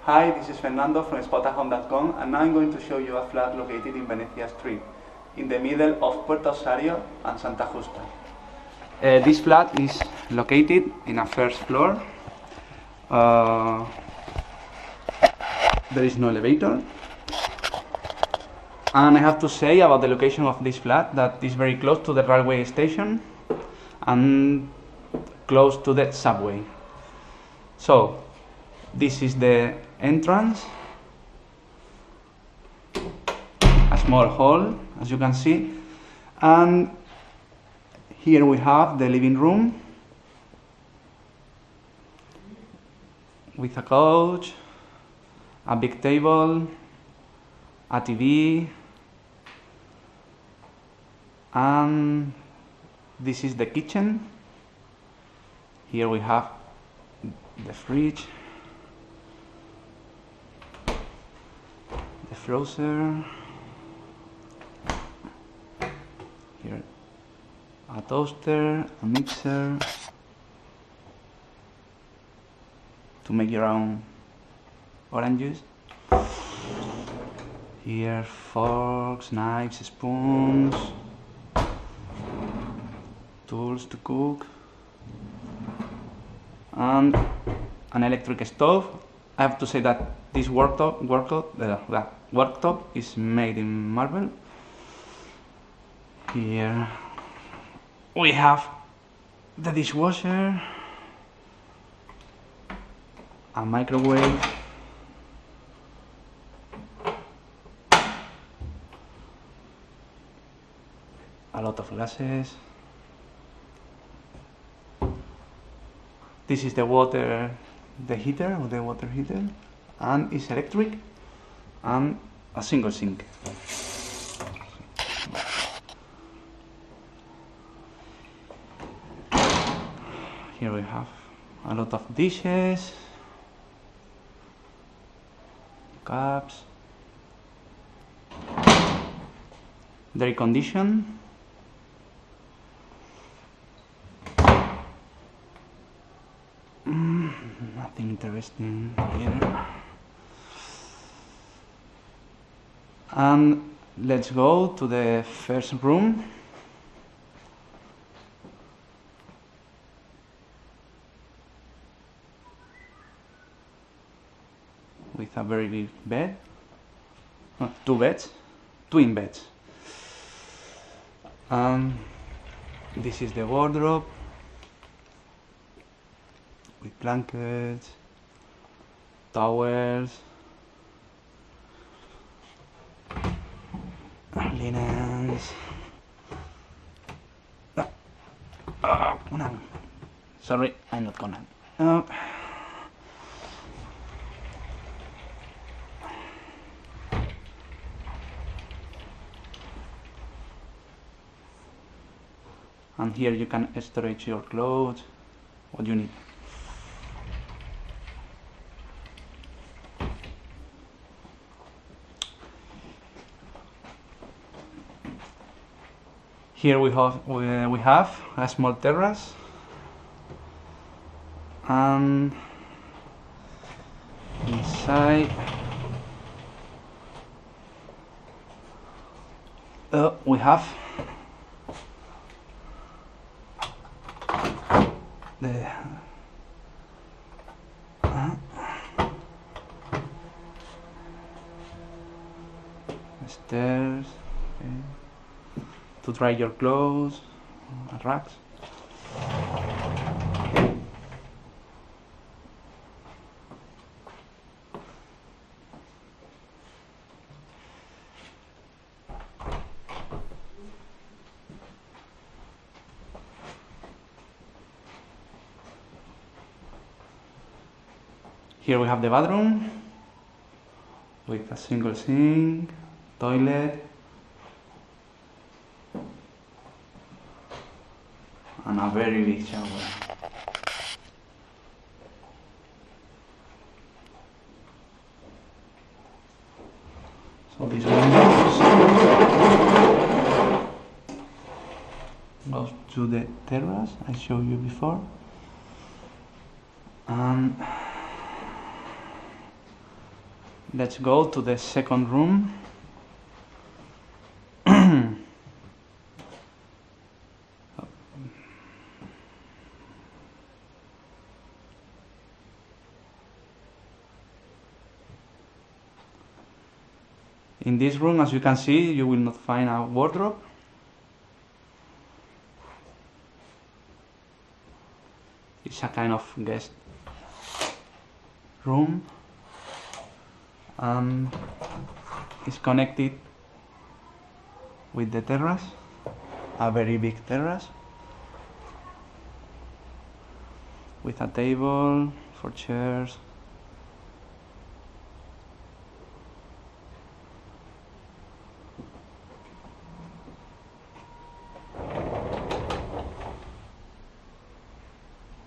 Hi, this is Fernando from Spotahome.com, and now I'm going to show you a flat located in Venecia Street, in the middle of Puerto Osario and Santa Justa. This flat is located in a first floor. There is no elevator. And I have to say about the location of this flat that it's very close to the railway station and close to the subway. So, this is the entrance, a small hall as you can see, and here we have the living room with a couch, a big table, a TV, and this is the kitchen. Here we have the fridge, the freezer, here a toaster, a mixer to make your own orange juice. Here forks, knives, spoons, tools to cook, and an electric stove. I have to say that this worktop is made in marble. Here we have the dishwasher, a microwave, a lot of glasses. This is the water heater, and it's electric, and a single sink. Here we have a lot of dishes, cups, the air condition, nothing interesting here. And let's go to the first room. With a very big bed, twin beds. This is the wardrobe with blankets, towels, linens. Sorry, I'm not gonna. And here you can storage your clothes, what you need. Here we have a small terrace, and inside we have the stairs, okay, to dry your clothes, racks. Here we have the bathroom with a single sink, toilet, and a very big shower. So this window goes to the terrace I showed you before, and Let's go to the second room. In this room, as you can see, you will not find a wardrobe. It's a kind of guest room, and it's connected with the terrace, a very big terrace, with a table for chairs.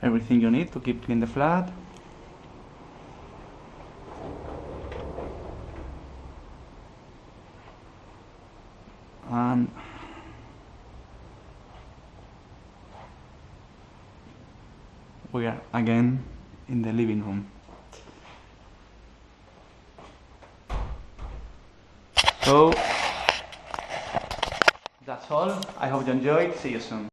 Everything you need to keep clean the flat. And we are again in the living room. So that's all. I hope you enjoyed. See you soon.